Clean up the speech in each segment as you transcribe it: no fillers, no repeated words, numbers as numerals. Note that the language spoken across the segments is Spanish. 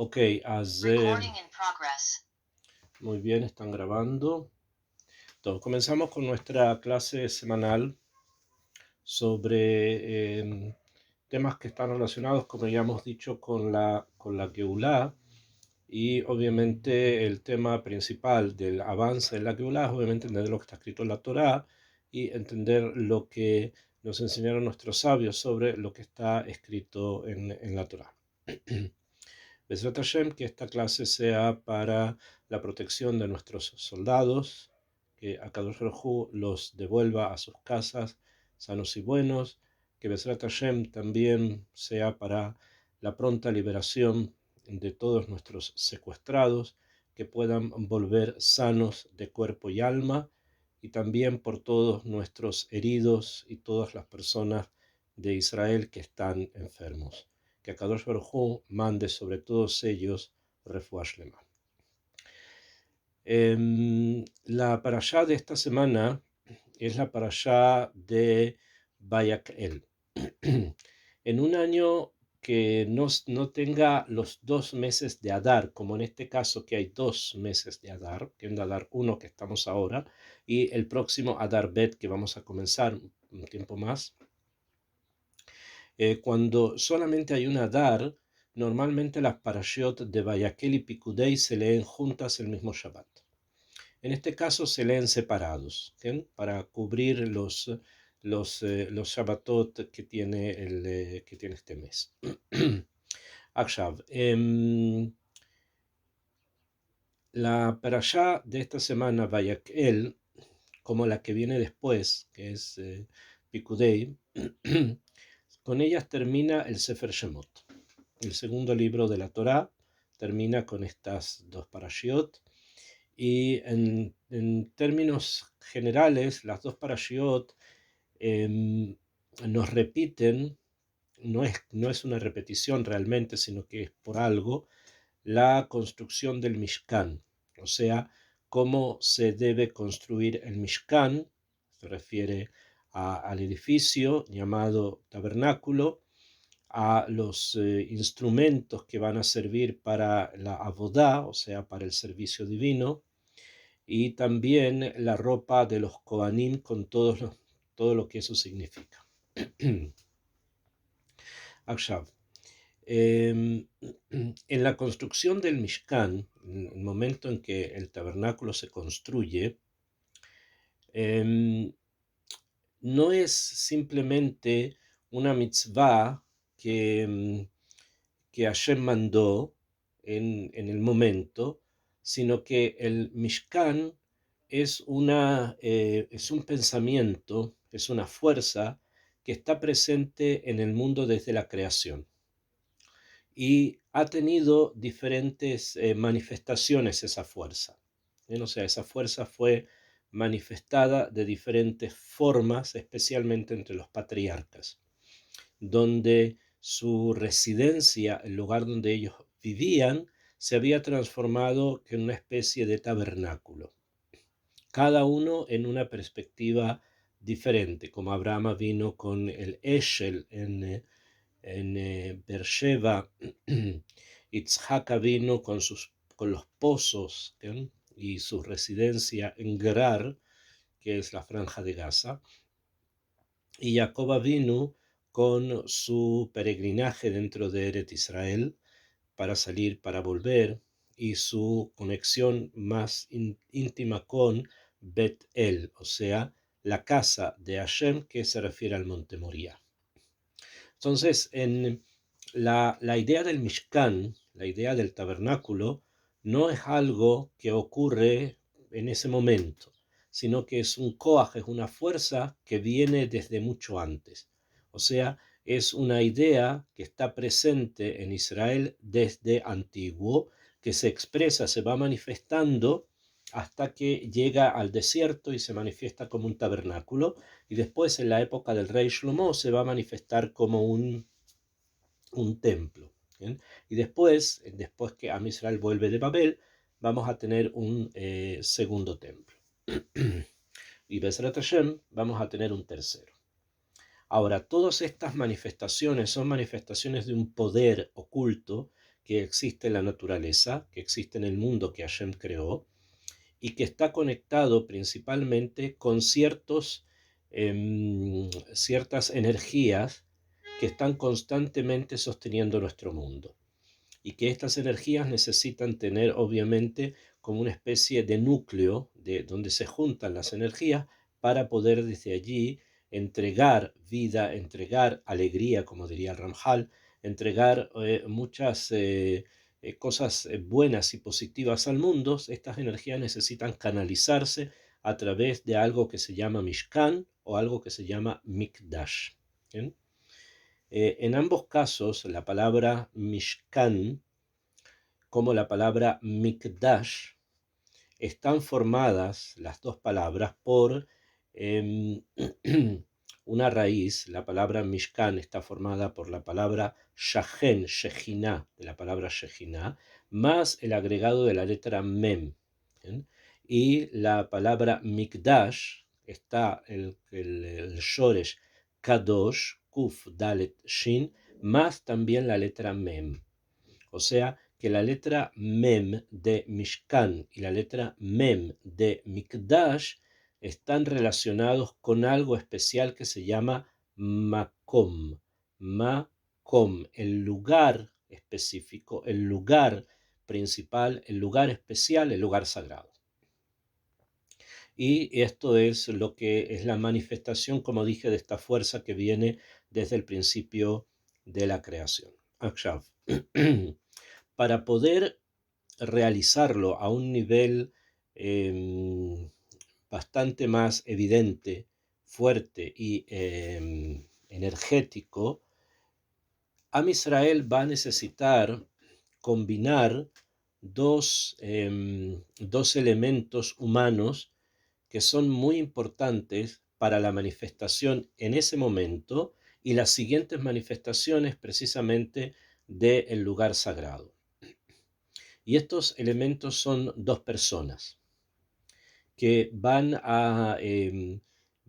אוקיי, אז muy bien, están grabando. Entonces, comenzamos con nuestra clase semanal sobre temas que están relacionados, como ya hemos dicho, con la Geulah. Y obviamente el tema principal del avance en la Geulah es obviamente entender lo que está escrito en la Torá y entender lo que nos enseñaron nuestros sabios sobre lo que está escrito en la Torá. Bezrat Hashem, que esta clase sea para la protección de nuestros soldados, que Akadosh Baruj Hu los devuelva a sus casas sanos y buenos, que Bezrat Hashem también sea para la pronta liberación de todos nuestros secuestrados, que puedan volver sanos de cuerpo y alma, y también por todos nuestros heridos y todas las personas de Israel que están enfermos. Que Akadosh Baruj Hu mande sobre todos ellos refuá shlema. La parashá de esta semana es la parashá de Vayakhel. En un año que no tenga los 2 meses de Adar, como en este caso que hay 2 meses de Adar, que es un Adar 1 que estamos ahora, y el próximo Adar Bet que vamos a comenzar un tiempo más. Cuando solamente hay un Adar, normalmente las parashiot de Vayakhel y Pikudei se leen juntas el mismo Shabbat. En este caso se leen separados, ¿sí? Para cubrir los Shabbatot que tiene este mes. Akshav, la parashá de esta semana, Vayakhel, como la que viene después, que es Pikudei, con ellas termina el Sefer Shemot. El segundo libro de la Torá termina con estas 2 parashiot. Y en términos generales, las 2 parashiot nos repiten, no es una repetición realmente, sino que es por algo, la construcción del Mishkan, o sea, cómo se debe construir el Mishkan, se refiere al edificio llamado tabernáculo, a los instrumentos que van a servir para la avodá, o sea, para el servicio divino, y también la ropa de los Kohanim con todo lo que eso significa. Akshav, en la construcción del Mishkan, en el momento en que el tabernáculo se construye, no es simplemente una mitzvah que Hashem mandó en el momento, sino que el Mishkan es un pensamiento, es una fuerza que está presente en el mundo desde la creación. Y ha tenido diferentes manifestaciones esa fuerza. O sea, esa fuerza fue manifestada de diferentes formas, especialmente entre los patriarcas, donde su residencia, el lugar donde ellos vivían, se había transformado en una especie de tabernáculo, cada uno en una perspectiva diferente, como Abraham vino con el Eshel en Beersheba, Itzhak vino con los pozos, ¿sí? Y su residencia en Gerar, que es la franja de Gaza, y Jacob vino con su peregrinaje dentro de Eret Israel para salir, para volver, y su conexión más íntima con Bet El, o sea, la casa de Hashem, que se refiere al monte Moria. Entonces, en la idea del Mishkan, la idea del tabernáculo, no es algo que ocurre en ese momento, sino que es un koach, es una fuerza que viene desde mucho antes. O sea, es una idea que está presente en Israel desde antiguo, que se expresa, se va manifestando hasta que llega al desierto y se manifiesta como un tabernáculo, y después en la época del rey Shlomo se va a manifestar como un templo. ¿Bien? Y después que Am Israel vuelve de Babel, vamos a tener un segundo templo. Y Bezrat Hashem vamos a tener un tercero. Ahora, todas estas manifestaciones son manifestaciones de un poder oculto que existe en la naturaleza, que existe en el mundo que Hashem creó, y que está conectado principalmente con ciertas energías que están constantemente sosteniendo nuestro mundo. Y que estas energías necesitan tener, obviamente, como una especie de núcleo de donde se juntan las energías para poder desde allí entregar vida, entregar alegría, como diría Ramjal, entregar muchas cosas buenas y positivas al mundo. Estas energías necesitan canalizarse a través de algo que se llama Mishkan o algo que se llama Mikdash. ¿Bien? En ambos casos, la palabra Mishkan como la palabra Mikdash están formadas las dos palabras por eh, una raíz. La palabra Mishkan está formada por la palabra Shachen, Shejina, de la palabra Shejina, más el agregado de la letra Mem. ¿Bien? Y la palabra Mikdash está el Shoresh Kadosh, Kuf, Dalet, Shin, más también la letra Mem. O sea que la letra Mem de Mishkan y la letra Mem de Mikdash están relacionados con algo especial que se llama Makom. Makom, el lugar específico, el lugar principal, el lugar especial, el lugar sagrado. Y esto es lo que es la manifestación, como dije, de esta fuerza que viene desde el principio de la creación. Akshav. Para poder realizarlo a un nivel bastante más evidente, fuerte y energético, Am Israel va a necesitar combinar dos elementos humanos que son muy importantes para la manifestación en ese momento y las siguientes manifestaciones precisamente del lugar sagrado. Y estos elementos son dos personas que van a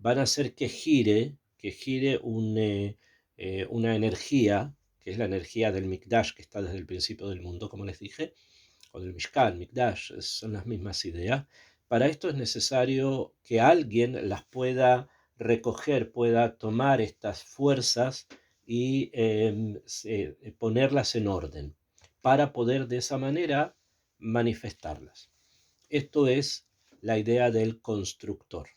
hacer que gire una energía, que es la energía del Mikdash, que está desde el principio del mundo, como les dije, o del Mishkan, Mikdash, son las mismas ideas. Para esto es necesario que alguien las pueda recoger, pueda tomar estas fuerzas y ponerlas en orden, para poder de esa manera manifestarlas. Esto es la idea del constructor.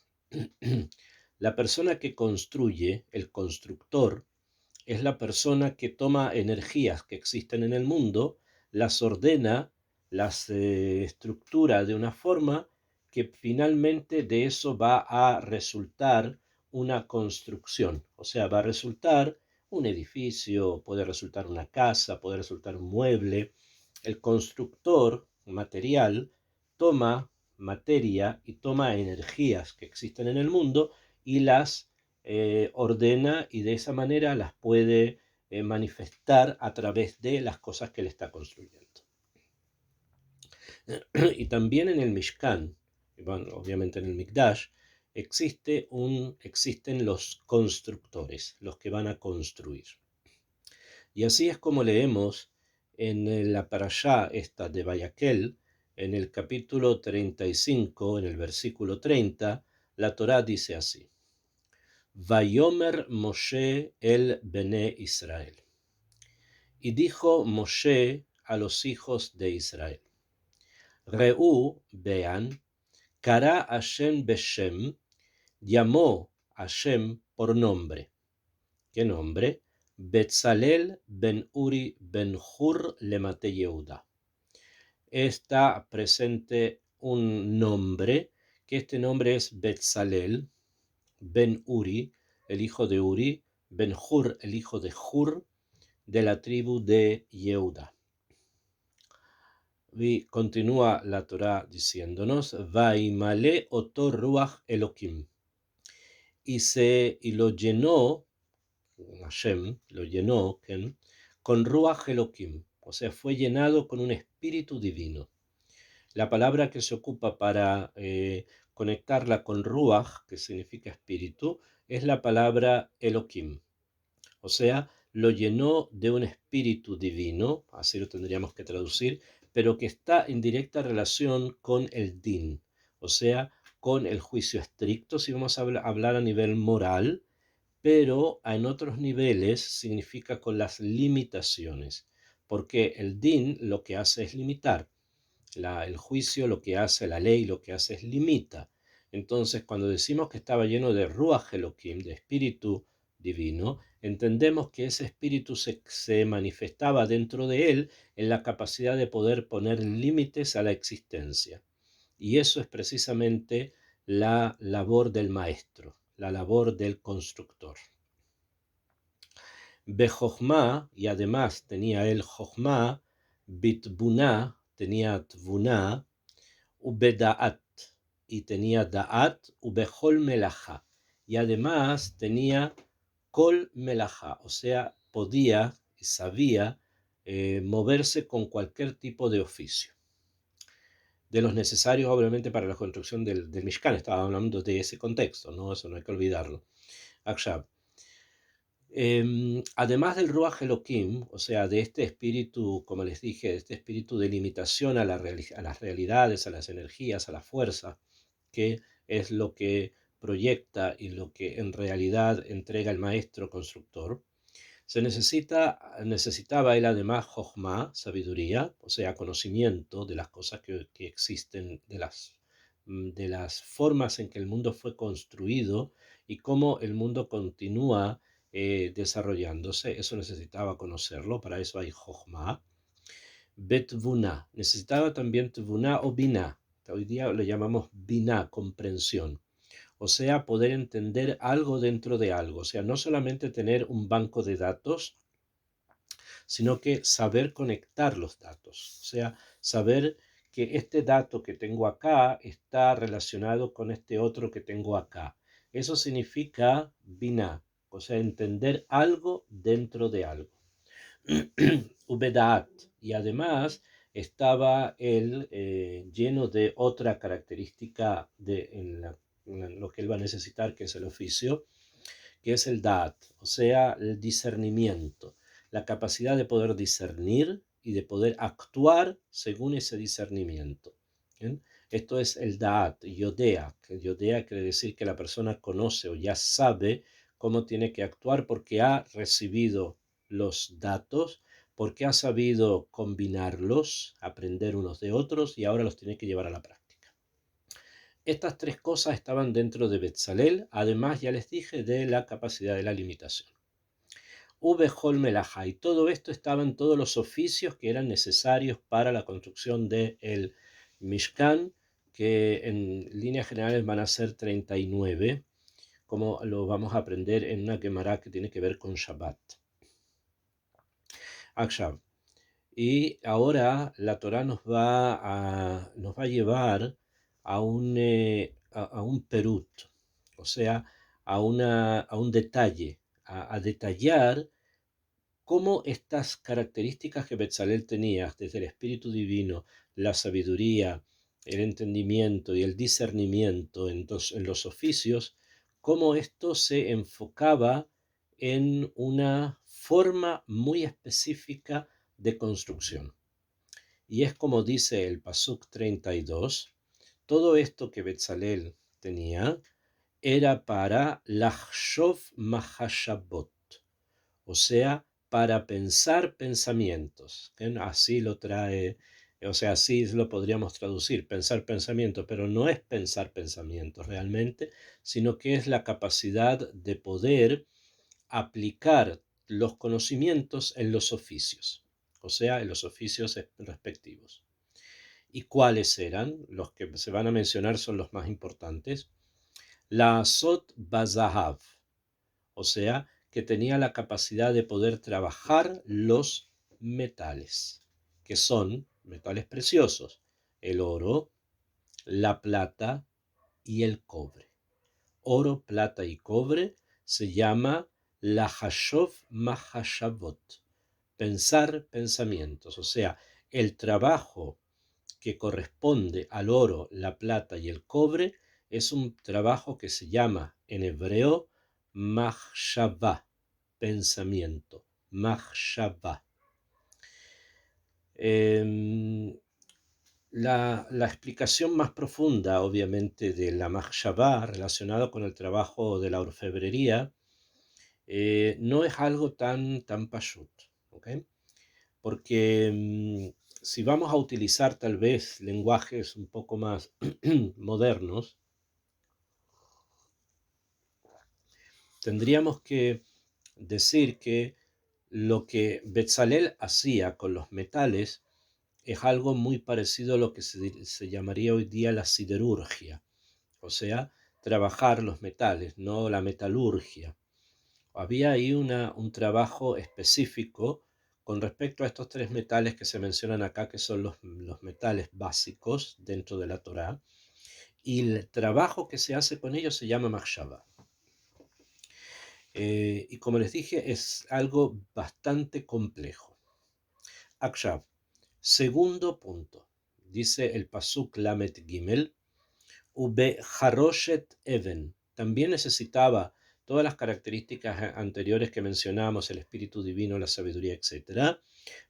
La persona que construye, el constructor, es la persona que toma energías que existen en el mundo, las ordena, las estructura de una forma que finalmente de eso va a resultar una construcción. O sea, va a resultar un edificio, puede resultar una casa, puede resultar un mueble. El constructor material toma materia y toma energías que existen en el mundo y las ordena, y de esa manera las puede manifestar a través de las cosas que él está construyendo. Y también en el Mishkan, bueno, obviamente en el Mikdash, existen los constructores, los que van a construir. Y así es como leemos en la parashá esta de Vayakhel, en el capítulo 35, en el versículo 30, la Torá dice así: Vayomer Moshe el Bene Israel. Y dijo Moshe a los hijos de Israel: Reú, vean, Kara Hashem Beshem, llamó Hashem por nombre. ¿Qué nombre? Betzalel ben Uri ben Hur lemate Yehuda. Está presente un nombre, que este nombre es Betzalel ben Uri, el hijo de Uri, ben Hur, el hijo de Hur, de la tribu de Yehuda. Y continúa la Torá diciéndonos: Vaimale oto ruach Elohim. Y lo llenó, Hashem lo llenó con ruach Elohim, o sea, fue llenado con un espíritu divino. La palabra que se ocupa para conectarla con ruach, que significa espíritu, es la palabra Elohim. O sea, lo llenó de un espíritu divino, así lo tendríamos que traducir, pero que está en directa relación con el din, o sea, con el juicio estricto, si vamos a hablar a nivel moral, pero en otros niveles significa con las limitaciones, porque el din lo que hace es limitar. El juicio lo que hace, la ley lo que hace es limita. Entonces, cuando decimos que estaba lleno de Ruach Elohim, de espíritu divino, entendemos que ese espíritu se manifestaba dentro de él en la capacidad de poder poner límites a la existencia. Y eso es precisamente la labor del maestro, la labor del constructor. Bejojma, y además tenía él Jojma, Bitbuná, tenía Tvuná, Ubedaat, y tenía Daat, Ubejol Melajá, y además tenía Kol Melajá, o sea, podía y sabía moverse con cualquier tipo de oficio. De los necesarios, obviamente, para la construcción del Mishkan, estaba hablando de ese contexto, ¿no? Eso no hay que olvidarlo. Akshab. Además del Ruach Elohim, o sea, de este espíritu, como les dije, de este espíritu de limitación a las realidades, a las energías, a la fuerza, que es lo que proyecta y lo que en realidad entrega el maestro constructor, necesitaba él además Jochma, sabiduría, o sea, conocimiento de las cosas que existen, de las formas en que el mundo fue construido y cómo el mundo continúa desarrollándose. Eso necesitaba conocerlo, para eso hay Jochma. Betvuna, necesitaba también Tvuna o Binah. Hoy día le llamamos Binah, comprensión. O sea, poder entender algo dentro de algo. O sea, no solamente tener un banco de datos, sino que saber conectar los datos. O sea, saber que este dato que tengo acá está relacionado con este otro que tengo acá. Eso significa binah, o sea, entender algo dentro de algo. Ubedaat. Y además estaba él lleno de otra característica en lo que él va a necesitar, que es el oficio, que es el Da'at, o sea, el discernimiento, la capacidad de poder discernir y de poder actuar según ese discernimiento. ¿Bien? Esto es el Da'at, Yodea, que Yodea quiere decir que la persona conoce o ya sabe cómo tiene que actuar porque ha recibido los datos, porque ha sabido combinarlos, aprender unos de otros y ahora los tiene que llevar a la práctica. Estas tres cosas estaban dentro de Betzalel, además ya les dije de la capacidad de la limitación. Ubehol Melajá, y todo esto estaba en todos los oficios que eran necesarios para la construcción del Mishkan, que en líneas generales van a ser 39, como lo vamos a aprender en una Gemara que tiene que ver con Shabbat. Akshab. Y ahora la Torah nos va a llevar a un perut, o sea, a un detalle, a detallar cómo estas características que Betzalel tenía, desde el espíritu divino, la sabiduría, el entendimiento y el discernimiento en los oficios, cómo esto se enfocaba en una forma muy específica de construcción. Y es como dice el Pasuk 32, todo esto que Betzalel tenía era para Lachshov Mahashabot, o sea, para pensar pensamientos. Así lo trae, o sea, así lo podríamos traducir, pensar pensamientos, pero no es pensar pensamientos realmente, sino que es la capacidad de poder aplicar los conocimientos en los oficios, o sea, en los oficios respectivos. ¿Y cuáles eran? Los que se van a mencionar son los más importantes. La Asot Bazahav, o sea, que tenía la capacidad de poder trabajar los metales, que son metales preciosos, el oro, la plata y el cobre. Oro, plata y cobre se llama la Hashov Mahashavot, pensar pensamientos, o sea, el trabajo que corresponde al oro, la plata y el cobre es un trabajo que se llama en hebreo mahshavá, pensamiento. machshava. Em, la explicación más profunda, obviamente, de la machshava relacionada con el trabajo de la orfebrería no es algo tan pashut, ¿ok? Porque si vamos a utilizar tal vez lenguajes un poco más modernos, tendríamos que decir que lo que Betzalel hacía con los metales es algo muy parecido a lo que se llamaría hoy día la siderurgia, o sea, trabajar los metales, no la metalurgia. Había ahí un trabajo específico con respecto a estos tres metales que se mencionan acá, que son los metales básicos dentro de la Torá, y el trabajo que se hace con ellos se llama machshava. Y como les dije, es algo bastante complejo. Akshav, segundo punto, dice el Pasuk Lamet Gimel, Ube Haroshet Even. También necesitaba todas las características anteriores que mencionamos, el espíritu divino, la sabiduría, etc.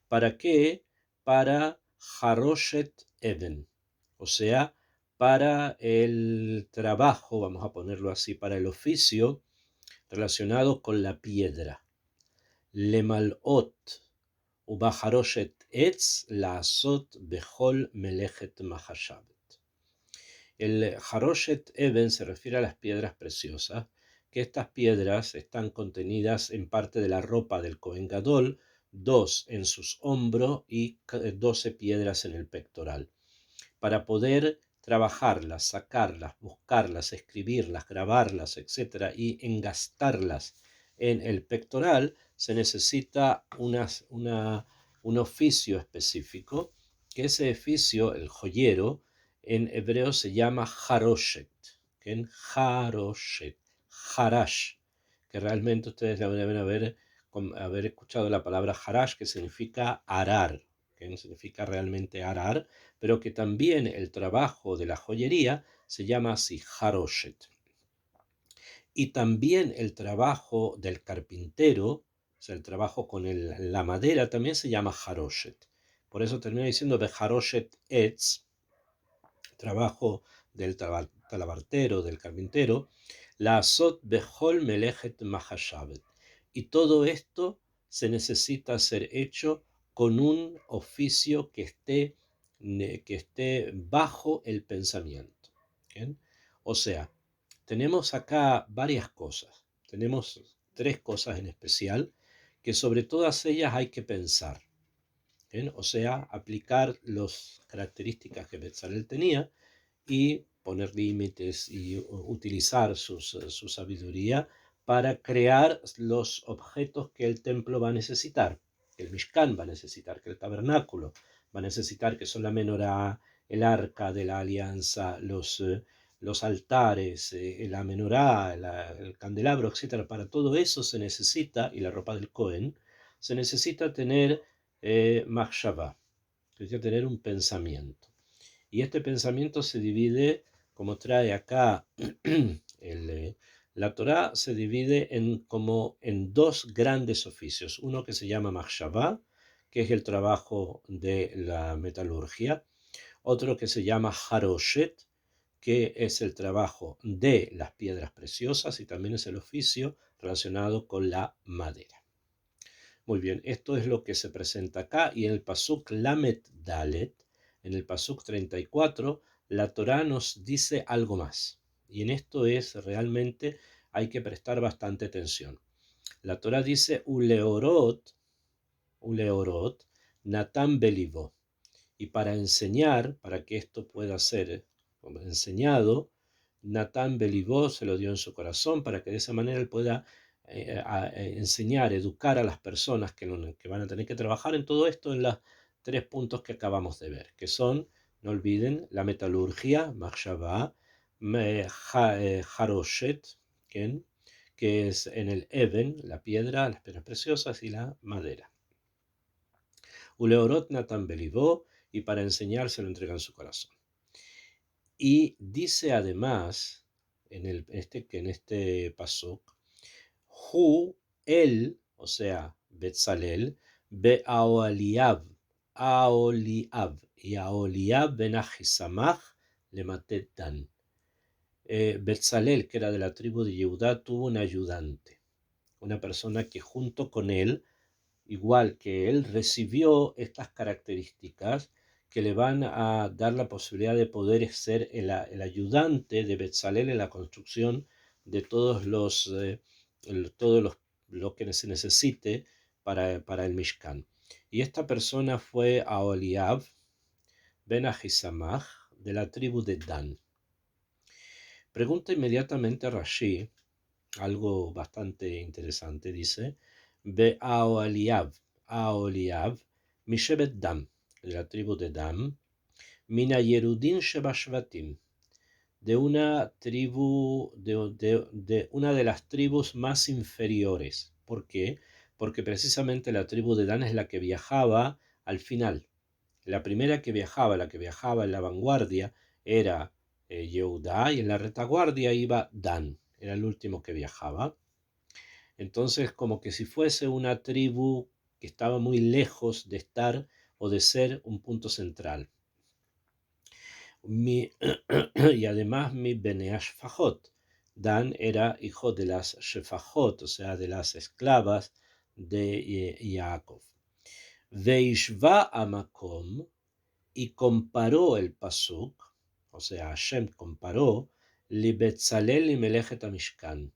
¿Para qué? Para Haroshet Even. O sea, para el trabajo, vamos a ponerlo así, para el oficio relacionado con la piedra. Lemalot Ubaharoshet Etz Laasot Behol Melechet Mahashavet. El Haroshet Eben se refiere a las piedras preciosas, que estas piedras están contenidas en parte de la ropa del Kohen Gadol, 2 en sus hombros y 12 piedras en el pectoral. Para poder trabajarlas, sacarlas, buscarlas, escribirlas, grabarlas, etc., y engastarlas en el pectoral, se necesita un oficio específico, que ese oficio, el joyero, en hebreo se llama haroshet, ¿okay? Haroshet, harash, que realmente ustedes deben haber escuchado la palabra harash, que significa arar, que no significa realmente arar, pero que también el trabajo de la joyería se llama así, haroshet. Y también el trabajo del carpintero, o sea, el trabajo con la madera, también se llama haroshet. Por eso termina diciendo de haroshet etz, trabajo del talabartero, del carpintero, la azot behol melechet mahashavet. Y todo esto se necesita ser hecho con un oficio que esté bajo el pensamiento. ¿Bien? O sea, tenemos acá varias cosas. Tenemos tres cosas en especial que sobre todas ellas hay que pensar. ¿Bien? O sea, aplicar las características que Betzalel tenía y poner límites y utilizar su sabiduría para crear los objetos que el templo va a necesitar, que el Mishkan va a necesitar, que el tabernáculo va a necesitar, que son la menorá, el arca de la alianza, los altares, la menorá, el candelabro, etc. Para todo eso se necesita, y la ropa del Cohen, se necesita tener machshava, se necesita tener un pensamiento. Y este pensamiento se divide, como trae acá la Torá, se divide como en dos grandes oficios. Uno que se llama machshava, que es el trabajo de la metalurgia. Otro que se llama haroshet, que es el trabajo de las piedras preciosas y también es el oficio relacionado con la madera. Muy bien, esto es lo que se presenta acá, y en el Pasuk Lamet Dalet, en el Pasuk 34, la Torá nos dice algo más. Y en esto realmente hay que prestar bastante atención. La Torá dice Uleorot, Natan Belivo. Y para enseñar, para que esto pueda ser enseñado, Natan Belivó se lo dio en su corazón para que de esa manera él pueda enseñar, educar a las personas que van a tener que trabajar en todo esto en los tres puntos que acabamos de ver, que son, no olviden, la metalurgia, machshava, haroshet, que es en el even, la piedra, las piedras preciosas y la madera. Uleorot Natan Belivó, y para enseñar se lo entrega en su corazón. Y dice además que en este pasuk, Hu, él, o sea, Betzalel, Be'aholiab, Aholiab, y Aholiab ben Ahisamach le maté Dan. Betzalel, que era de la tribu de Yehudá, tuvo un ayudante, una persona que junto con él, igual que él, recibió estas características que le van a dar la posibilidad de poder ser el ayudante de Betzalel en la construcción de todos lo que se necesite para el Mishkan. Y esta persona fue Aholiab ben Ahisamach de la tribu de Dan. Pregunta inmediatamente Rashi, algo bastante interesante, dice, Aholiab, Mishebet Dam, de la tribu de Dam, Mina Yerudin Shebashvatim, de una tribu, de una de las tribus más inferiores. ¿Por qué? Porque precisamente la tribu de Dan es la que viajaba al final. La primera que viajaba, la que viajaba en la vanguardia, era Yehudá, y en la retaguardia iba Dan, era el último que viajaba. Entonces, como que si fuese una tribu que estaba muy lejos de estar o de ser un punto central. Y además mi Bene Ashfajot. Dan era hijo de las Shefajot, o sea, de las esclavas de Jacob. Veishva Amakom, y comparó el pasuk, o sea, Hashem comparó, li Betzalel y Melechet Mishkan.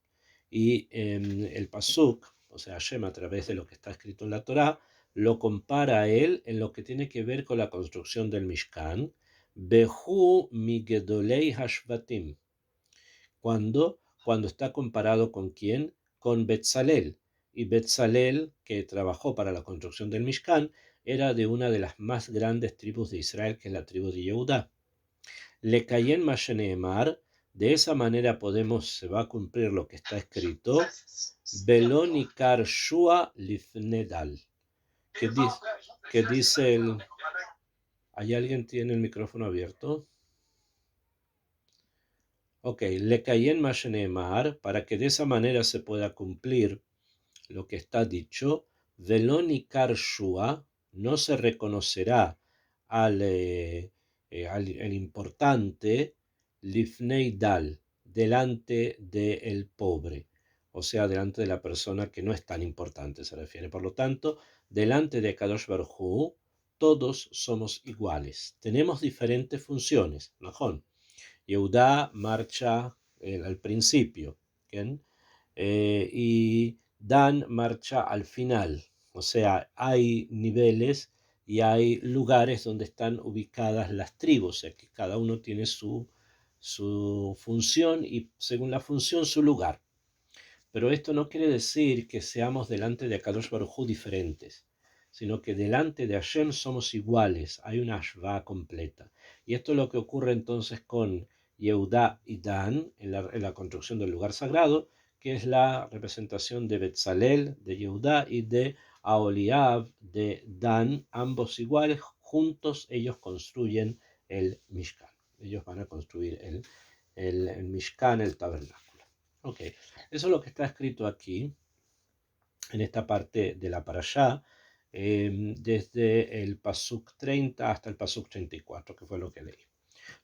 Y el pasuk, o sea, Hashem a través de lo que está escrito en la Torá, lo compara a él en lo que tiene que ver con la construcción del Mishkan, Behu migedolei hashvatim. Cuando está comparado con quién? Con Betzalel. Y Betzalel, que trabajó para la construcción del Mishkan, era de una de las más grandes tribus de Israel, que es la tribu de Yehudá. Le cayen Masheneemar, de esa manera se va a cumplir lo que está escrito, Belonikar Shua Lifnedal, que dice el... ¿Hay alguien tiene el micrófono abierto? Ok, le cayen Masheneemar, para que de esa manera se pueda cumplir lo que está dicho, Velonikar Shua, no se reconocerá al importante, Lifnei Dal, delante del pobre, o sea, delante de la persona que no es tan importante, se refiere. Por lo tanto, delante de Kadosh Baruj Hu, todos somos iguales. Tenemos diferentes funciones, ¿no? Yehudá marcha al principio, ¿bien? Y Dan marcha al final. O sea, hay niveles y hay lugares donde están ubicadas las tribus, o sea, que cada uno tiene su función y según la función su lugar. Pero esto no quiere decir que seamos delante de Akadosh Baruj Hu diferentes, sino que delante de Hashem somos iguales, hay una Ashva completa. Y esto es lo que ocurre entonces con Yehudá y Dan en la construcción del lugar sagrado, que es la representación de Betzalel, de Yehudá, y de Aholiab, de Dan, ambos iguales, juntos ellos construyen el Mishkan. Ellos van a construir el Mishkan, el tabernáculo. Ok, eso es lo que está escrito aquí, en esta parte de la parashá, desde el pasuk 30 hasta el pasuk 34, que fue lo que leí.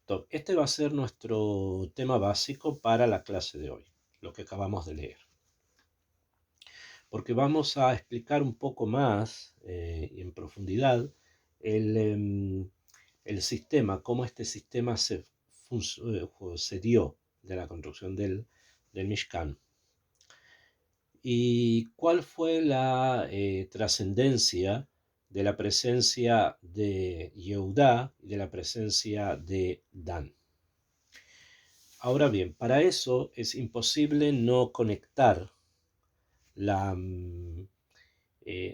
Entonces, este va a ser nuestro tema básico para la clase de hoy, lo que acabamos de leer. Porque vamos a explicar un poco más y en profundidad el sistema, cómo este sistema se dio de la construcción del Mishkan. ¿Y cuál fue la trascendencia de la presencia de Yehudá y de la presencia de Dan? Ahora bien, para eso es imposible la,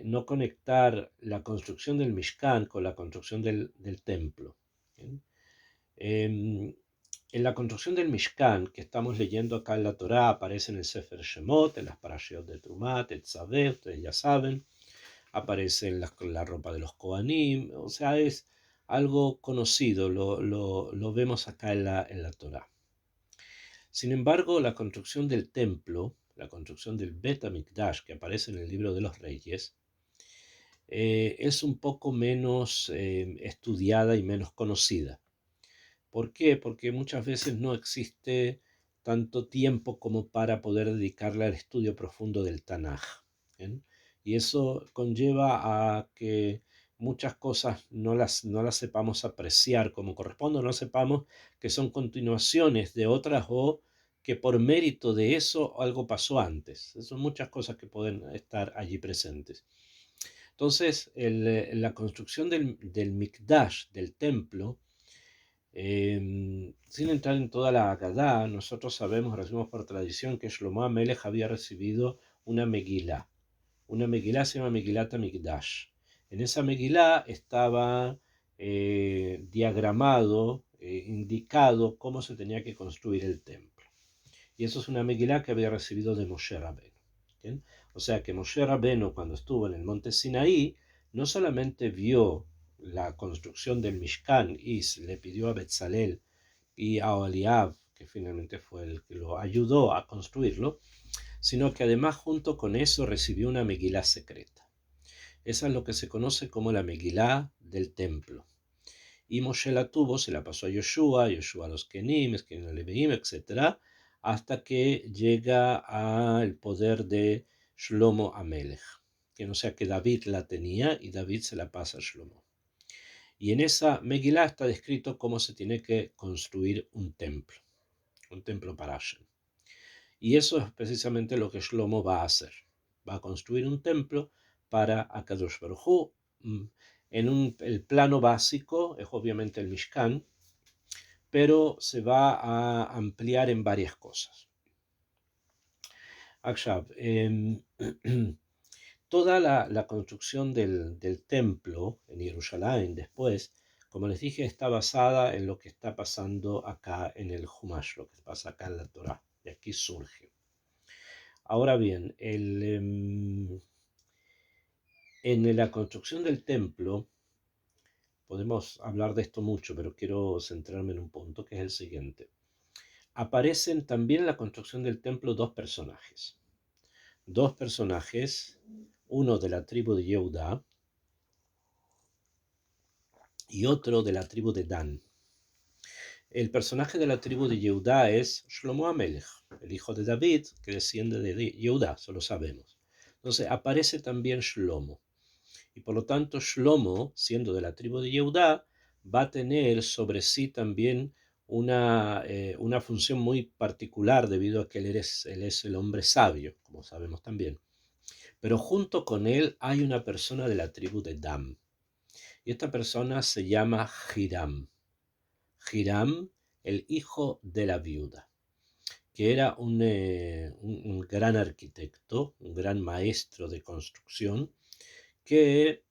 no conectar la construcción del Mishkan con la construcción del templo. ¿Bien? En la construcción del Mishkan, que estamos leyendo acá en la Torá, aparece en el Sefer Shemot, en las parashiot de Trumat, Etzavé, ustedes ya saben, aparece en la ropa de los Kohanim, o sea, es algo conocido, lo vemos acá en la Torá. Sin embargo, la construcción del templo, la construcción del Bet HaMikdash, que aparece en el libro de los Reyes, es un poco menos estudiada y menos conocida. ¿Por qué? Porque muchas veces no existe tanto tiempo como para poder dedicarle al estudio profundo del Tanaj. ¿Bien? Y eso conlleva a que muchas cosas no las sepamos apreciar como corresponde, no sepamos que son continuaciones de otras o que por mérito de eso algo pasó antes. Son muchas cosas que pueden estar allí presentes. Entonces, la construcción del Mikdash, del templo, sin entrar en toda la Agadá, nosotros recibimos por tradición que Shlomo HaMelech había recibido una Megilá. Una Megilá se llama Megilat HaMikdash. En esa Megilá estaba diagramado, indicado cómo se tenía que construir el templo. Y eso es una Megilá que había recibido de Moshe Rabbeinu. ¿Bien? O sea que Moshe Rabbeinu, cuando estuvo en el monte Sinaí, no solamente vio la construcción del Mishkan y le pidió a Betzalel y a Oliab, que finalmente fue el que lo ayudó a construirlo, sino que además junto con eso recibió una Megilá secreta. Esa es lo que se conoce como la Megilá del templo. Y Moshe la tuvo, se la pasó a Yoshua, Yoshua a los Kenim, a Leviim, etc., hasta que llega al poder de Shlomo Amelech. Que no sea que David la tenía y David se la pasa a Shlomo. Y en esa Megilá está descrito cómo se tiene que construir un templo para Hashem. Y eso es precisamente lo que Shlomo va a hacer. Va a construir un templo para Akadosh Baruj Hu. El plano básico es obviamente el Mishkan, pero se va a ampliar en varias cosas. Akshav, toda la construcción del templo en Jerusalén después, como les dije, está basada en lo que está pasando acá en el Humash, lo que pasa acá en la Torah. De aquí surge. Ahora bien, en la construcción del templo, podemos hablar de esto mucho, pero quiero centrarme en un punto que es el siguiente. Aparecen también en la construcción del templo dos personajes. Dos personajes, uno de la tribu de Yehudá y otro de la tribu de Dan. El personaje de la tribu de Yehudá es Shlomo HaMelech, el hijo de David, que desciende de Yehudá, eso lo sabemos. Entonces aparece también Shlomo. Y por lo tanto Shlomo, siendo de la tribu de Yehudá, va a tener sobre sí también una función muy particular debido a que él es el hombre sabio, como sabemos también. Pero junto con él hay una persona de la tribu de Dan. Y esta persona se llama Hiram. Hiram, el hijo de la viuda, que era un gran arquitecto, un gran maestro de construcción, que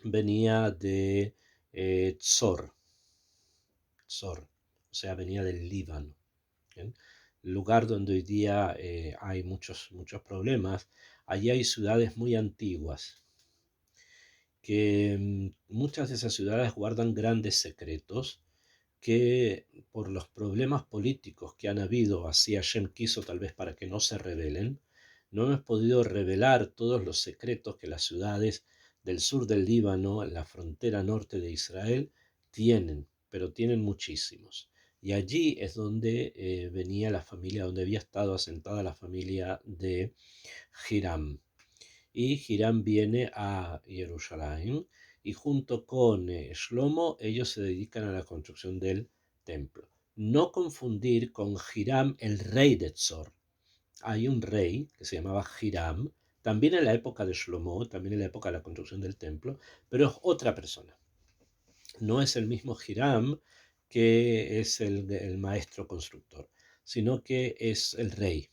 venía de Tzor, o sea, venía del Líbano. ¿Bien? El lugar donde hoy día hay muchos problemas. Allí hay ciudades muy antiguas, que muchas de esas ciudades guardan grandes secretos que por los problemas políticos que han habido, así Hashem quiso tal vez para que no se rebelen, no hemos podido revelar todos los secretos que las ciudades del sur del Líbano, en la frontera norte de Israel, tienen, pero tienen muchísimos. Y allí es donde venía la familia, donde había estado asentada la familia de Hiram. Y Hiram viene a Jerusalén y junto con Shlomo ellos se dedican a la construcción del templo. No confundir con Hiram, el rey de Tzor. Hay un rey que se llamaba Hiram, también en la época de Shlomo, también en la época de la construcción del templo, pero es otra persona. No es el mismo Hiram que es el maestro constructor, sino que es el rey,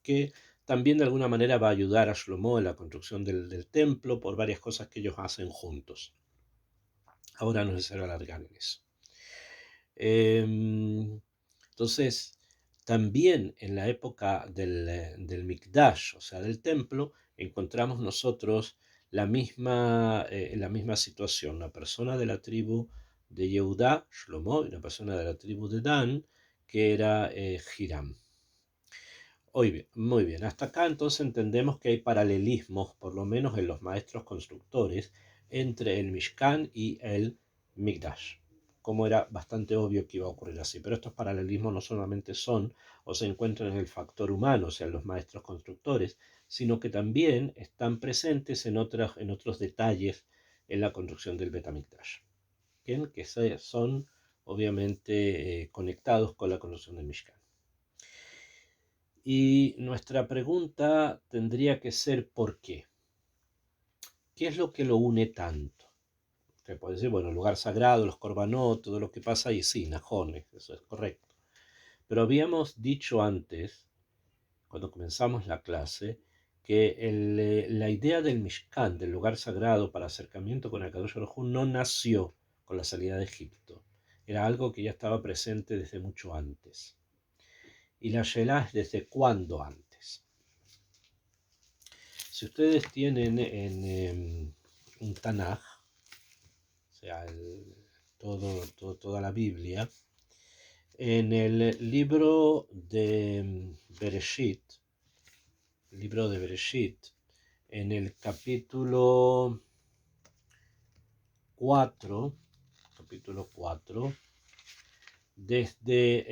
que también de alguna manera va a ayudar a Shlomo en la construcción del templo por varias cosas que ellos hacen juntos. Ahora no es necesario alargar en eso. Entonces, también en la época del Mikdash, o sea, del templo, encontramos nosotros la misma situación. Una persona de la tribu de Yehudá, Shlomo, y una persona de la tribu de Dan, que era Hiram. Muy bien. Hasta acá entonces entendemos que hay paralelismos, por lo menos en los maestros constructores, entre el Mishkan y el Mikdash. Como era bastante obvio que iba a ocurrir así. Pero estos paralelismos no solamente son o se encuentran en el factor humano, o sea, en los maestros constructores, sino que también están presentes en otros detalles en la construcción del Betamikdash, que son obviamente conectados con la construcción del Mishkan. Y nuestra pregunta tendría que ser ¿por qué? ¿Qué es lo que lo une tanto? Usted puede decir, bueno, el lugar sagrado, los korbanot, todo lo que pasa ahí, sí, najones, eso es correcto. Pero habíamos dicho antes, cuando comenzamos la clase, que la idea del Mishkan, del lugar sagrado para acercamiento con el Kadosh Baruj Hu, no nació con la salida de Egipto. Era algo que ya estaba presente desde mucho antes. Y la Shelah es desde cuándo antes. Si ustedes tienen en un Tanaj, o sea, toda la Biblia, en el libro de Bereshit, en el cuatro, capítulo 4, desde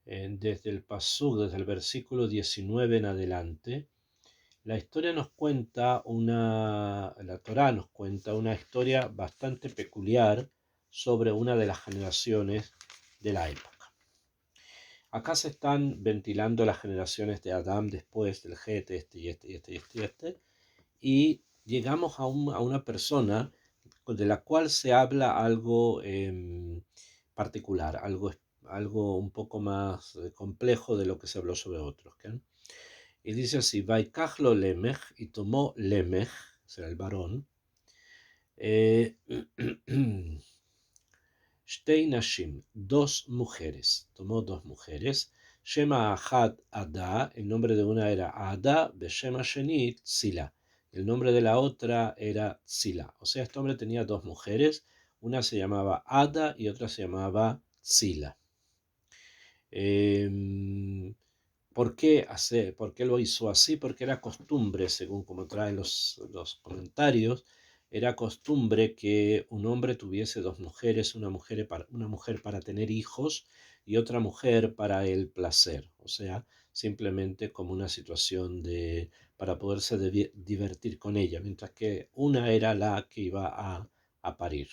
desde el Pasuk, desde el versículo 19 en adelante, la historia nos cuenta la Torá nos cuenta una historia bastante peculiar sobre una de las generaciones de la época. Acá se están ventilando las generaciones de Adán después del Het, y llegamos a una persona de la cual se habla algo particular, algo un poco más complejo de lo que se habló sobre otros. ¿Okay? Y dice así, Vaikachlo Lemech, y tomó Lemech, será el varón, Shtei Nashim, dos mujeres, tomó dos mujeres, Shema Ahad Ada, el nombre de una era Ada, Beshema Shenit Tzila, el nombre de la otra era Tzila. O sea, este hombre tenía dos mujeres, una se llamaba Ada y otra se llamaba Tzila. ¿Por qué lo hizo así? Porque era costumbre, según como traen los comentarios, era costumbre que un hombre tuviese dos mujeres, una mujer para tener hijos y otra mujer para el placer, o sea, simplemente como una situación para poderse divertir con ella, mientras que una era la que iba a parir.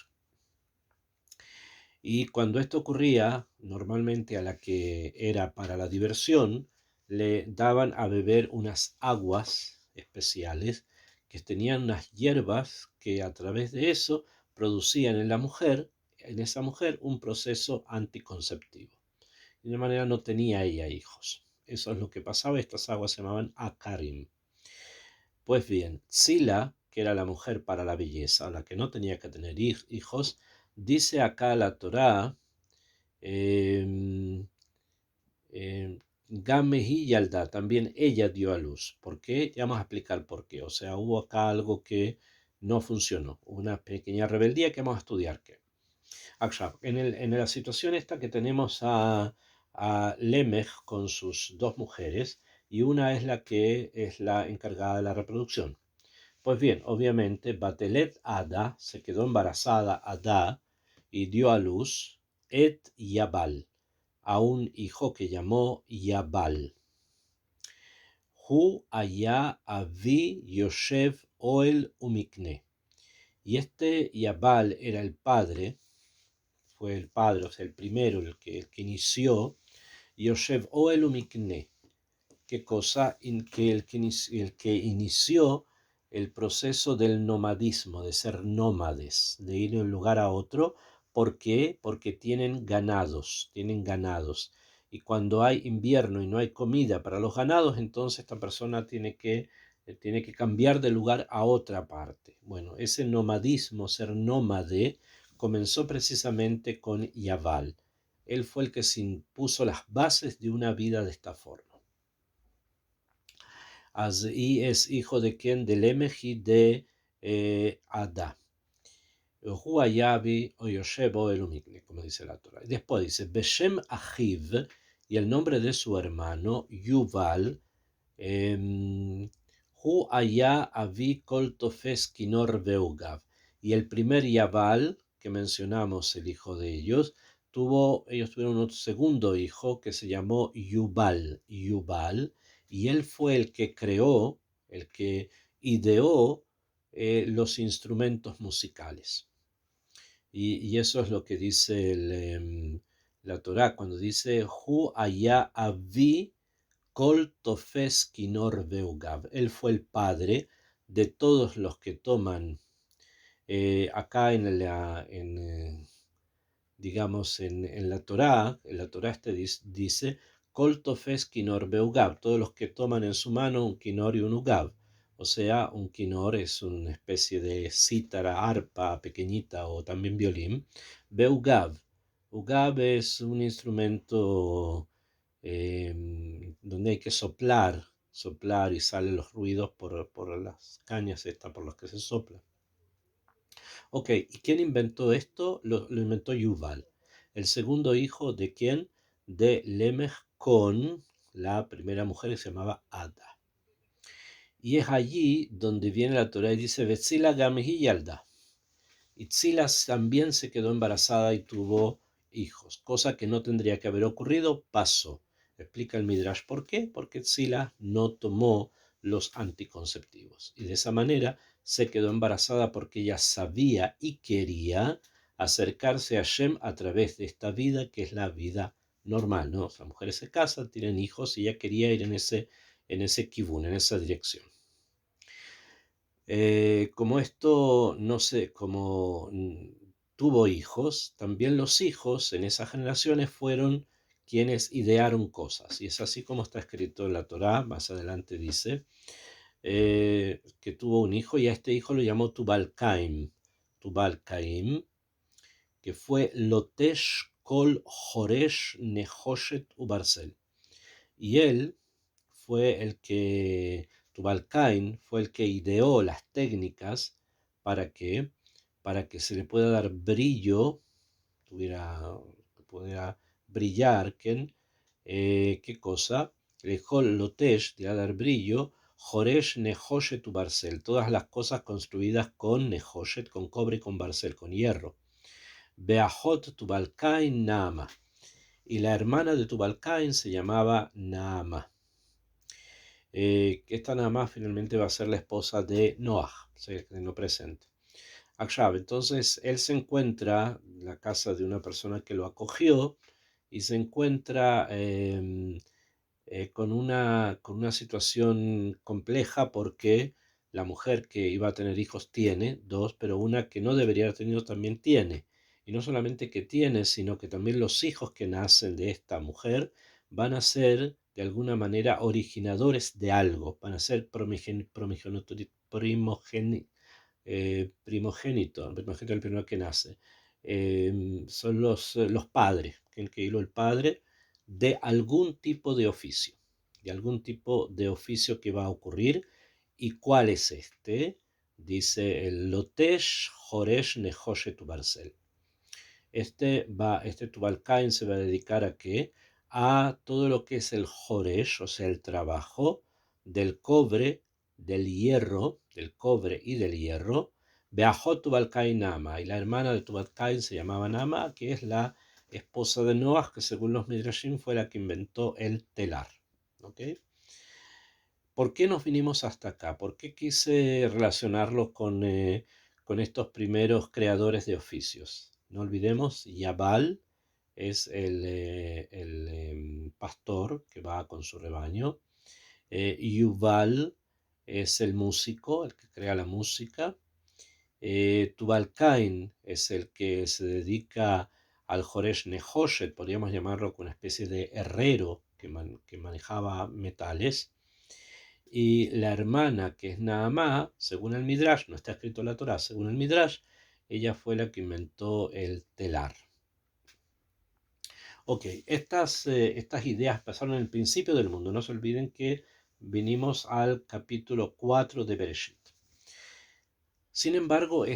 Y cuando esto ocurría, normalmente a la que era para la diversión, le daban a beber unas aguas especiales que tenían unas hierbas que a través de eso producían en esa mujer, un proceso anticonceptivo. De una manera no tenía ella hijos. Eso es lo que pasaba, estas aguas se llamaban akarim. Pues bien, Sila, que era la mujer para la belleza, la que no tenía que tener hijos, dice acá la Torá, Em, Gamehi Yalda, también ella dio a luz. ¿Por qué? Ya vamos a explicar por qué. O sea, hubo acá algo que no funcionó, una pequeña rebeldía que vamos a estudiar. En la situación esta que tenemos a Lemech con sus dos mujeres, y una es la que es la encargada de la reproducción. Pues bien, obviamente, Batelet Ada se quedó embarazada Ada y dio a luz Et Yabal, a un hijo que llamó Yabal. Hu Aya Avi Yoshev Oel Umikne. Y este Yabal era fue el padre, o sea, el primero, el que inició Yoshev Oel Umikne. ¿Qué cosa? El que inició el proceso del nomadismo, de ser nómades, de ir de un lugar a otro. ¿Por qué? Porque tienen ganados. Y cuando hay invierno y no hay comida para los ganados, entonces esta persona tiene que cambiar de lugar a otra parte. Bueno, ese nomadismo, ser nómade, comenzó precisamente con Yaval. Él fue el que se impuso las bases de una vida de esta forma. Y es hijo de quien? De Lemech y de Ada. Huayabi o Yoshebo Elumikne, como dice la Torah. Después dice, Beshem Ahiv, y el nombre de su hermano, Yuval, Hu Aya Avi Kol Tofes Kinor Veugav. Y el primer Yabal, que mencionamos, el hijo de ellos, ellos tuvieron un segundo hijo que se llamó Yubal, y él fue el que creó, el que ideó los instrumentos musicales. Y eso es lo que dice la Torá cuando dice Hu Aya Avi Kol Tofes Kinor Veugav. Él fue el padre de todos los que toman acá digamos, en la Torá dice, Kol tofes kinor beugab, todos los que toman en su mano un kinor y un ugab. O sea, un kinor es una especie de cítara, arpa pequeñita o también violín. Beugab. Ugab es un instrumento donde hay que soplar y salen los ruidos por las cañas estas por las que se sopla. Ok, ¿y quién inventó esto? Lo inventó Yuval. ¿El segundo hijo de quién? De Lemech con la primera mujer que se llamaba Ada. Y es allí donde viene la Torah y dice, Betzila Gamhi Yalda. Y Tzila también se quedó embarazada y tuvo hijos, cosa que no tendría que haber ocurrido, pasó. Explica el Midrash por qué, porque Tzila no tomó los anticonceptivos. Y de esa manera se quedó embarazada porque ella sabía y quería acercarse a Shem a través de esta vida que es la vida normal, ¿no? Las mujeres se casan, tienen hijos y ella quería ir en ese kibun, en esa dirección. Como esto, no sé, como tuvo hijos, también los hijos en esas generaciones fueron quienes idearon cosas. Y es así como está escrito en la Torá, más adelante dice, que tuvo un hijo y a este hijo lo llamó Tubal-Caim. Tubal-Caim, que fue Lotesh Kol Joresh Nehoshet Ubarsel. Y él fue el que, Tubal-Cain fue el que ideó las técnicas para que, para que se le pueda dar brillo, pudiera brillar, ¿qué cosa? Le dijo Lotesh, le va a dar brillo, Joresh Nehoshet u Barcel, todas las cosas construidas con Nehoshet, con cobre y con Barcel, con hierro. Beahot Tubal-Cain Naama. Y la hermana de Tubal-Cain se llamaba Naama. Esta Naamá finalmente va a ser la esposa de Noah, se no presente. Akshav, entonces él se encuentra en la casa de una persona que lo acogió y se encuentra con una situación compleja porque la mujer que iba a tener hijos tiene dos, pero una que no debería haber tenido también tiene. Y no solamente que tiene, sino que también los hijos que nacen de esta mujer van a ser de alguna manera originadores de algo, van a ser primogénito el primero que nace. Son los padres, el padre de algún tipo de oficio que va a ocurrir. ¿Y cuál es este? Dice el Lotesh Joresh Nehoshet Barcel. Este Tubal-Cain se va a dedicar a qué? A todo lo que es el Joresh, o sea, el trabajo del cobre, del cobre y del hierro. Beajot Tubal-Cain Nama, y la hermana de Tubal-Cain se llamaba Nama, que es la esposa de Noah, que según los Midrashim fue la que inventó el telar. ¿Ok? ¿Por qué nos vinimos hasta acá? ¿Por qué quise relacionarlos con estos primeros creadores de oficios? No olvidemos, Yabal es el pastor que va con su rebaño. Yuval es el músico, el que crea la música. Tubal-Cain es el que se dedica al Joresh Nehoshet, podríamos llamarlo con una especie de herrero que manejaba metales. Y la hermana, que es Naamá, según el Midrash, no está escrito en la Torah, según el Midrash, ella fue la que inventó el telar. Ok, estas ideas pasaron en el principio del mundo. No se olviden que vinimos al capítulo 4 de Bereshit. Sin embargo,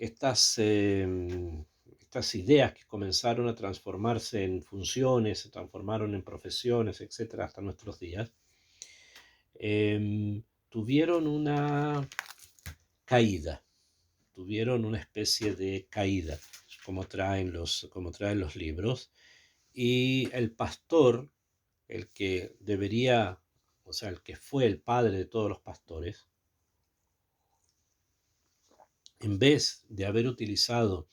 estas ideas que comenzaron a transformarse en funciones, se transformaron en profesiones, etcétera, hasta nuestros días, tuvieron una caída, tuvieron una especie de caída, como traen los libros, y el pastor, el que debería, o sea, el que fue el padre de todos los pastores, en vez de haber utilizado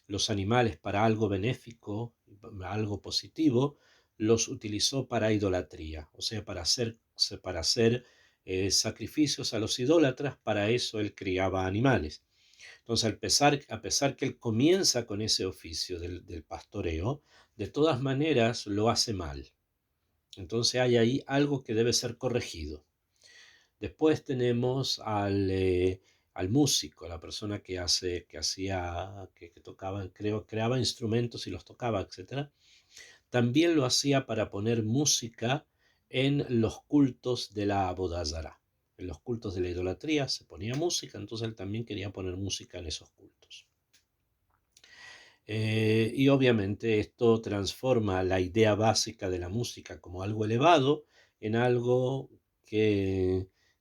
los animales para algo benéfico, algo positivo, los utilizó para idolatría, o sea, para hacer sacrificios a los idólatras. Para eso él criaba animales. Entonces, a pesar que él comienza con ese oficio del pastoreo, de todas maneras lo hace mal. Entonces hay ahí algo que debe ser corregido. Después tenemos al músico, la persona que tocaba, creaba instrumentos y los tocaba, etcétera. También lo hacía para poner música en los cultos de la Avodah Zará. En los cultos de la idolatría se ponía música, entonces él también quería poner música en esos cultos. Y obviamente esto transforma la idea básica de la música como algo elevado en algo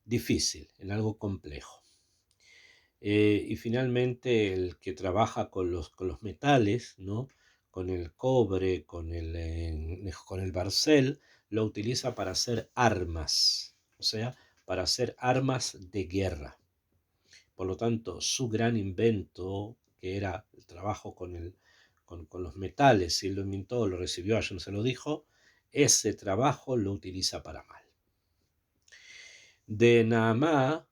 difícil, en algo complejo. Y finalmente el que trabaja con los metales, ¿no? Con el cobre, con el barcel, lo utiliza para hacer armas, o sea, para hacer armas de guerra. Por lo tanto, su gran invento, que era el trabajo con los metales, si él lo inventó, lo recibió, alguien se lo dijo, ese trabajo lo utiliza para mal. De Naamá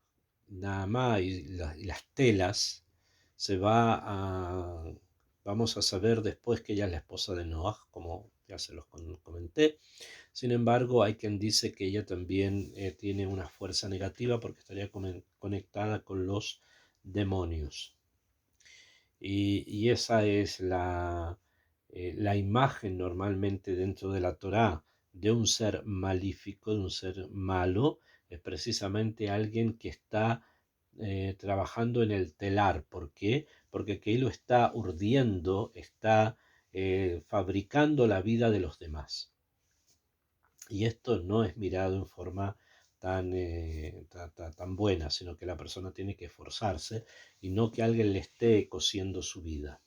y las telas, vamos a saber después que ella es la esposa de Noah, como ya se los comenté. Sin embargo, hay quien dice que ella también tiene una fuerza negativa porque estaría conectada con los demonios. Y esa es la imagen normalmente dentro de la Torá de un ser malífico, de un ser malo, es precisamente alguien que está trabajando en el telar. ¿Por qué? Porque que lo está urdiendo, está fabricando la vida de los demás. Y esto no es mirado en forma tan buena, sino que la persona tiene que esforzarse y no que alguien le esté cosiendo su vida.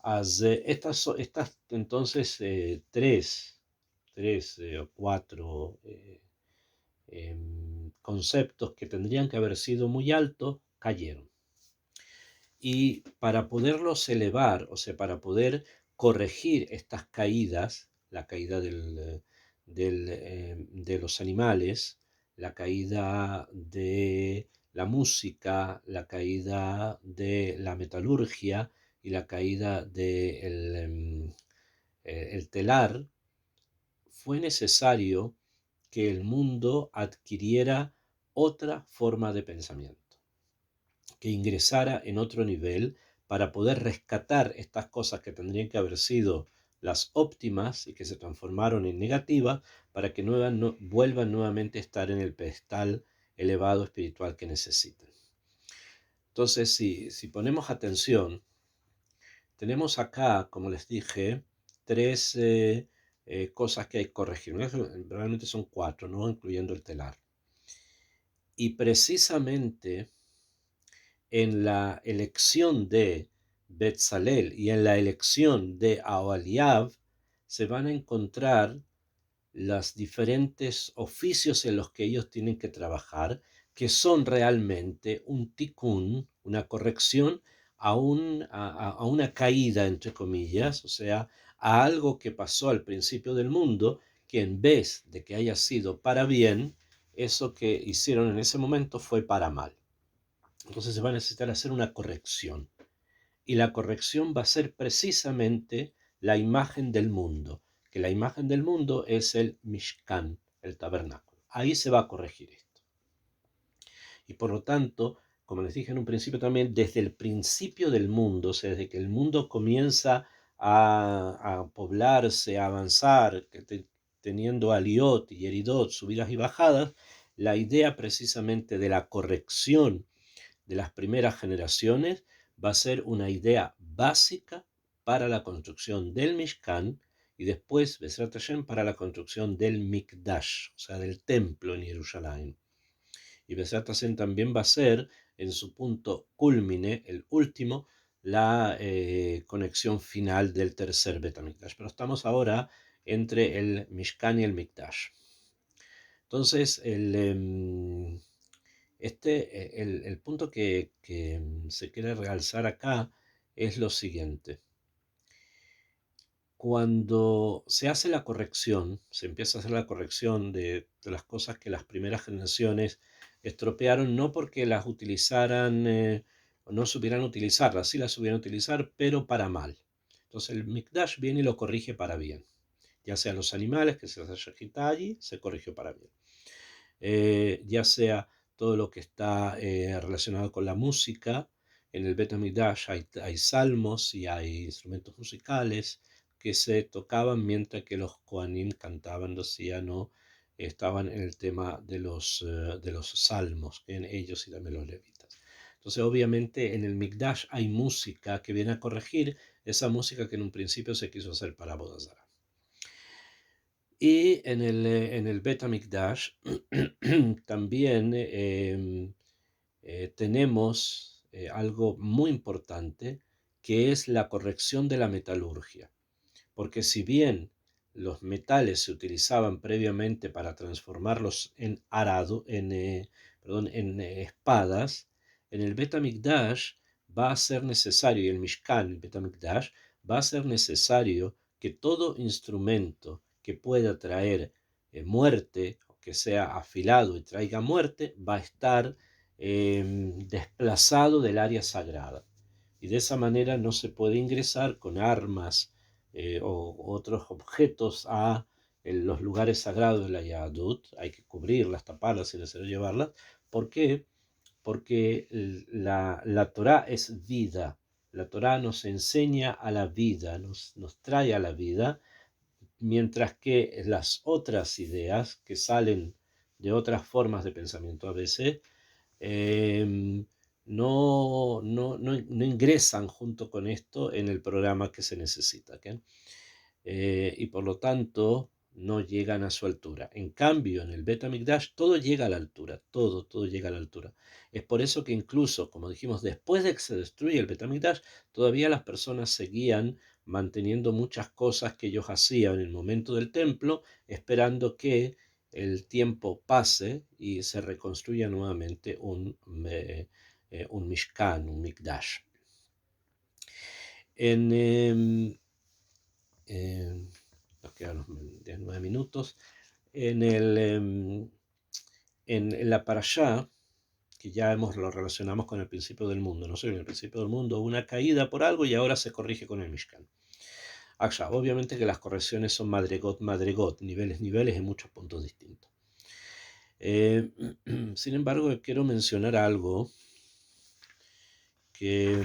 Estas entonces tres o cuatro conceptos que tendrían que haber sido muy altos cayeron. Y para poderlos elevar, o sea, para poder corregir estas caídas, la caída de los animales, la caída de la música, la caída de la metalurgia y la caída del el telar, fue necesario que el mundo adquiriera otra forma de pensamiento, que ingresara en otro nivel para poder rescatar estas cosas que tendrían que haber sido las óptimas y que se transformaron en negativas, para que vuelvan nuevamente a estar en el pedestal elevado espiritual que necesitan. Entonces, si ponemos atención, tenemos acá, como les dije, tres cosas que hay que corregir. Realmente son cuatro, ¿no? Incluyendo el telar. Y precisamente en la elección de Betzalel y en la elección de Aholiab se van a encontrar los diferentes oficios en los que ellos tienen que trabajar, que son realmente un tikkun, una corrección a una caída, entre comillas, o sea, a algo que pasó al principio del mundo, que en vez de que haya sido para bien, eso que hicieron en ese momento fue para mal. Entonces se va a necesitar hacer una corrección. Y la corrección va a ser precisamente la imagen del mundo, que la imagen del mundo es el Mishkan, el tabernáculo. Ahí se va a corregir esto. Y por lo tanto, como les dije en un principio también, desde el principio del mundo, o sea, desde que el mundo comienza a poblarse, a avanzar, teniendo aliot y eridot, subidas y bajadas, la idea precisamente de la corrección de las primeras generaciones va a ser una idea básica para la construcción del Mishkan y después, Bezrat Hashem, para la construcción del Mikdash, o sea, del templo en Jerusalén. Y Bezrat Hashem también va a ser, en su punto culmine, el último, la conexión final del tercer Betamikdash. Pero estamos ahora entre el Mishkan y el Mikdash. Entonces, el punto que se quiere realzar acá es lo siguiente. Cuando se hace la corrección, se empieza a hacer la corrección de las cosas que las primeras generaciones estropearon, no porque las utilizaran o no supieran utilizarlas, sí las supieran utilizar, pero para mal. Entonces el Mikdash viene y lo corrige para bien. Ya sea los animales, que se haya allí, se corrigió para bien. Ya sea todo lo que está relacionado con la música. En el Bet HaMikdash hay salmos y hay instrumentos musicales que se tocaban mientras que los Kohanim cantaban, decían, no estaban en el tema de los salmos, que en ellos y también los levitas. Entonces, obviamente, en el Mikdash hay música que viene a corregir esa música que en un principio se quiso hacer para Bodazara. Y en el Bet HaMikdash también tenemos algo muy importante que es la corrección de la metalurgia. Porque si bien los metales se utilizaban previamente para transformarlos en arado, en espadas, en el Bet HaMikdash va a ser necesario, y el Mishkan, el Bet HaMikdash, va a ser necesario que todo instrumento que pueda traer muerte, o que sea afilado y traiga muerte, va a estar desplazado del área sagrada. Y de esa manera no se puede ingresar con armas o otros objetos a los lugares sagrados de la Yahadut. Hay que cubrirlas, taparlas si es necesario llevarlas. ¿Por qué? Porque la Torá es vida. La Torá nos enseña a la vida, nos trae a la vida, mientras que las otras ideas que salen de otras formas de pensamiento a veces no ingresan junto con esto en el programa que se necesita. ¿Okay? Y por lo tanto no llegan a su altura. En cambio, en el Bet HaMikdash todo llega a la altura, todo llega a la altura. Es por eso que incluso, como dijimos, después de que se destruye el Bet HaMikdash, todavía las personas seguían manteniendo muchas cosas que ellos hacían en el momento del templo, esperando que el tiempo pase y se reconstruya nuevamente un Mishkan, un Mikdash. Nos quedan los 9 minutos. En la parashá, que ya lo relacionamos con el principio del mundo, no sé, en el principio del mundo hubo una caída por algo y ahora se corrige con el Mishkan. Obviamente que las correcciones son madregot, niveles en muchos puntos distintos. Sin embargo, quiero mencionar algo que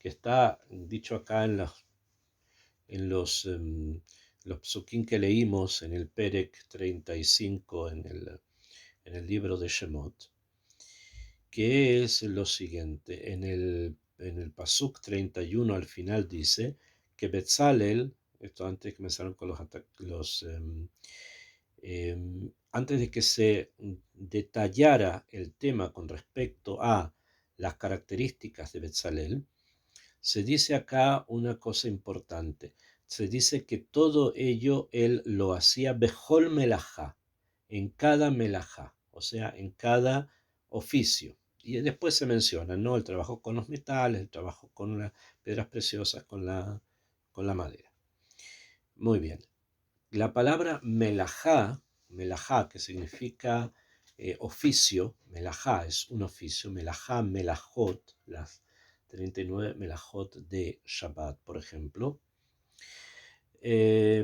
está dicho acá los psukim que leímos en el Perek 35 en el libro de Shemot, que es lo siguiente. En el Pasuk 31 al final dice que Betzalel, esto antes que comenzaron con antes de que se detallara el tema con respecto a las características de Betzalel, se dice acá una cosa importante. Se dice que todo ello él lo hacía bejol melajá, en cada melajá, o sea, en cada oficio. Y después se menciona, ¿no? El trabajo con los metales, el trabajo con las piedras preciosas, con la madera. Muy bien. La palabra melajá, que significa oficio, melajá es un oficio, melajá, melajot, las 39 melajot de Shabbat, por ejemplo,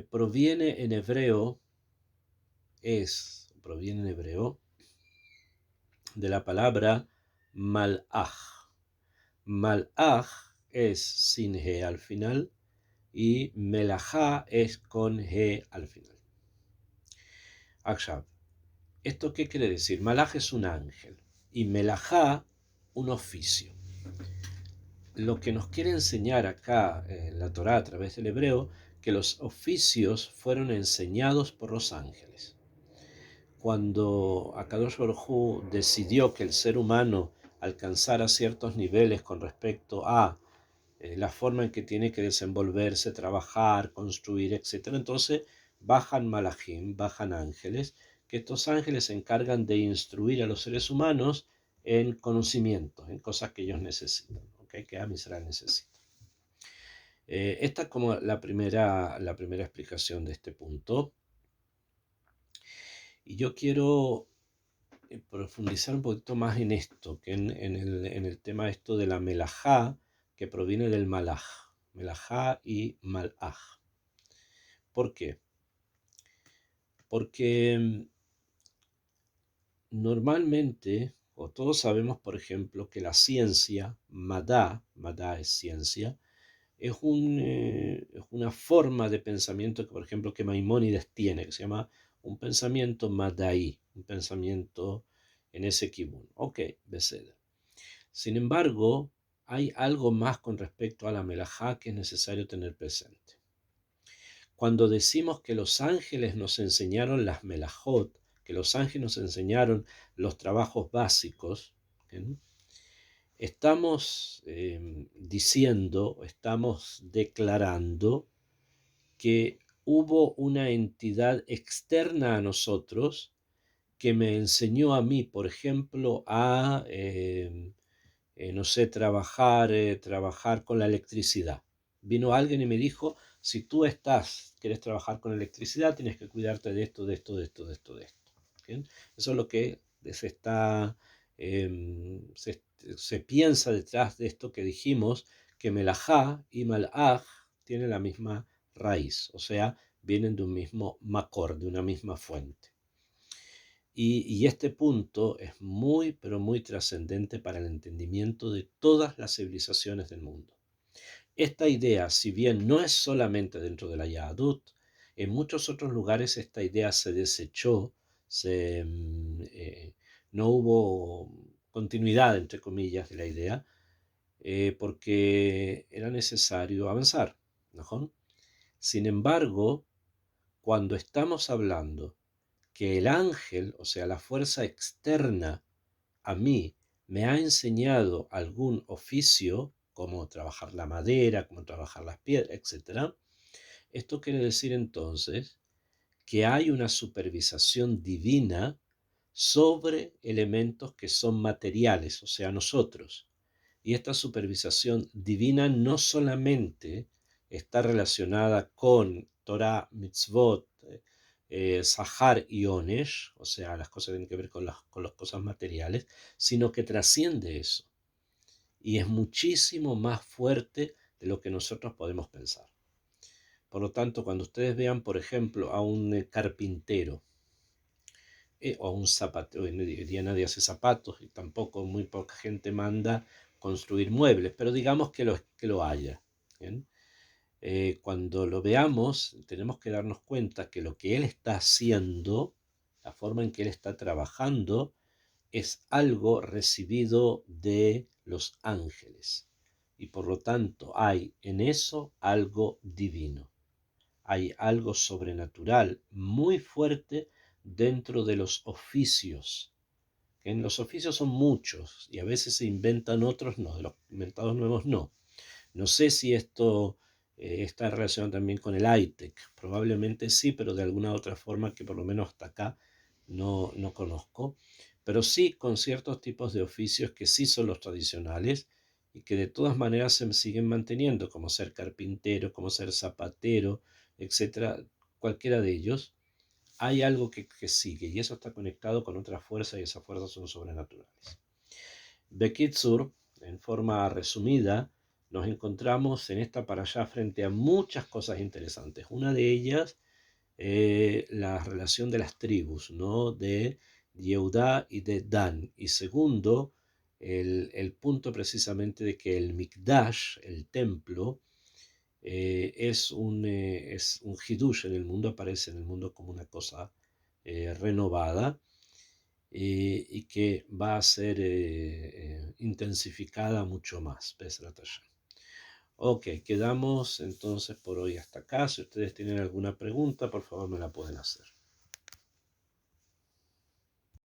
proviene en hebreo de la palabra malach. Malach es sin G al final y melajá es con G al final. Akshav, ¿Esto qué quiere decir? Malaj es un ángel y melajá un oficio. Lo que nos quiere enseñar acá en la Torá a través del hebreo, que los oficios fueron enseñados por los ángeles. Cuando Akadosh Baruj Hu decidió que el ser humano alcanzara ciertos niveles con respecto a la forma en que tiene que desenvolverse, trabajar, construir, etc., entonces bajan malajim, bajan ángeles, que estos ángeles se encargan de instruir a los seres humanos en conocimientos, en cosas que ellos necesitan, ¿okay? Que Am Israel necesita. Esta es como la primera explicación de este punto. Y yo quiero profundizar un poquito más en esto, que en el tema esto de la melajá, que proviene del malaj, melajá y malaj. ¿Por qué? Porque normalmente, o todos sabemos, por ejemplo, que la ciencia, madá es ciencia, es una forma de pensamiento que, por ejemplo, que Maimónides tiene, que se llama un pensamiento madaí, un pensamiento en ese kibun. Ok, beseder. Sin embargo, hay algo más con respecto a la melajá que es necesario tener presente. Cuando decimos que los ángeles nos enseñaron las melajot, que los ángeles nos enseñaron los trabajos básicos, ¿bien? Estamos diciendo, estamos declarando que hubo una entidad externa a nosotros que me enseñó a mí, por ejemplo, a, no sé, trabajar con la electricidad. Vino alguien y me dijo, si tú quieres trabajar con electricidad, tienes que cuidarte de esto, de esto, de esto, de esto, de esto. ¿Bien? Eso es lo que se está, se piensa detrás de esto que dijimos, que melajá y malaj tienen la misma raíz, o sea, vienen de un mismo macor, de una misma fuente. Y este punto es muy, pero muy trascendente para el entendimiento de todas las civilizaciones del mundo. Esta idea, si bien no es solamente dentro de la Yahadut, en muchos otros lugares esta idea se desechó, no hubo continuidad, entre comillas, de la idea, porque era necesario avanzar, ¿no? Sin embargo, cuando estamos hablando que el ángel, o sea, la fuerza externa a mí, me ha enseñado algún oficio, como trabajar la madera, como trabajar las piedras, etc., esto quiere decir entonces que hay una supervisación divina sobre elementos que son materiales, o sea, nosotros. Y esta supervisación divina no solamente está relacionada con Torah, Mitzvot, Sahar y Onesh, o sea, las cosas que tienen que ver con las cosas materiales, sino que trasciende eso. Y es muchísimo más fuerte de lo que nosotros podemos pensar. Por lo tanto, cuando ustedes vean, por ejemplo, a un carpintero, o a un zapatero, hoy día nadie hace zapatos y tampoco muy poca gente manda construir muebles, pero digamos que lo haya. ¿Bien? Cuando lo veamos, tenemos que darnos cuenta que lo que él está haciendo, la forma en que él está trabajando, es algo recibido de los ángeles. Y por lo tanto hay en eso algo divino. Hay algo sobrenatural muy fuerte dentro de los oficios. Que en los oficios son muchos y a veces se inventan otros, no, de los inventados nuevos no. No sé si esto está relacionado también con el high-tech, probablemente sí, pero de alguna otra forma que por lo menos hasta acá no conozco. Pero sí con ciertos tipos de oficios que sí son los tradicionales y que de todas maneras se siguen manteniendo, como ser carpintero, como ser zapatero, etcétera. Cualquiera de ellos, hay algo que sigue y eso está conectado con otras fuerzas y esas fuerzas son sobrenaturales. Bekitsur, en forma resumida, nos encontramos en esta parashá frente a muchas cosas interesantes. Una de ellas, la relación de las tribus, ¿no? De Yehudá y de Dan. Y segundo, el punto precisamente de que el Mikdash, el templo, es un hidush en el mundo, aparece en el mundo como una cosa renovada y que va a ser intensificada mucho más, Besrat Hashem. Ok, quedamos entonces por hoy hasta acá. Si ustedes tienen alguna pregunta, por favor me la pueden hacer.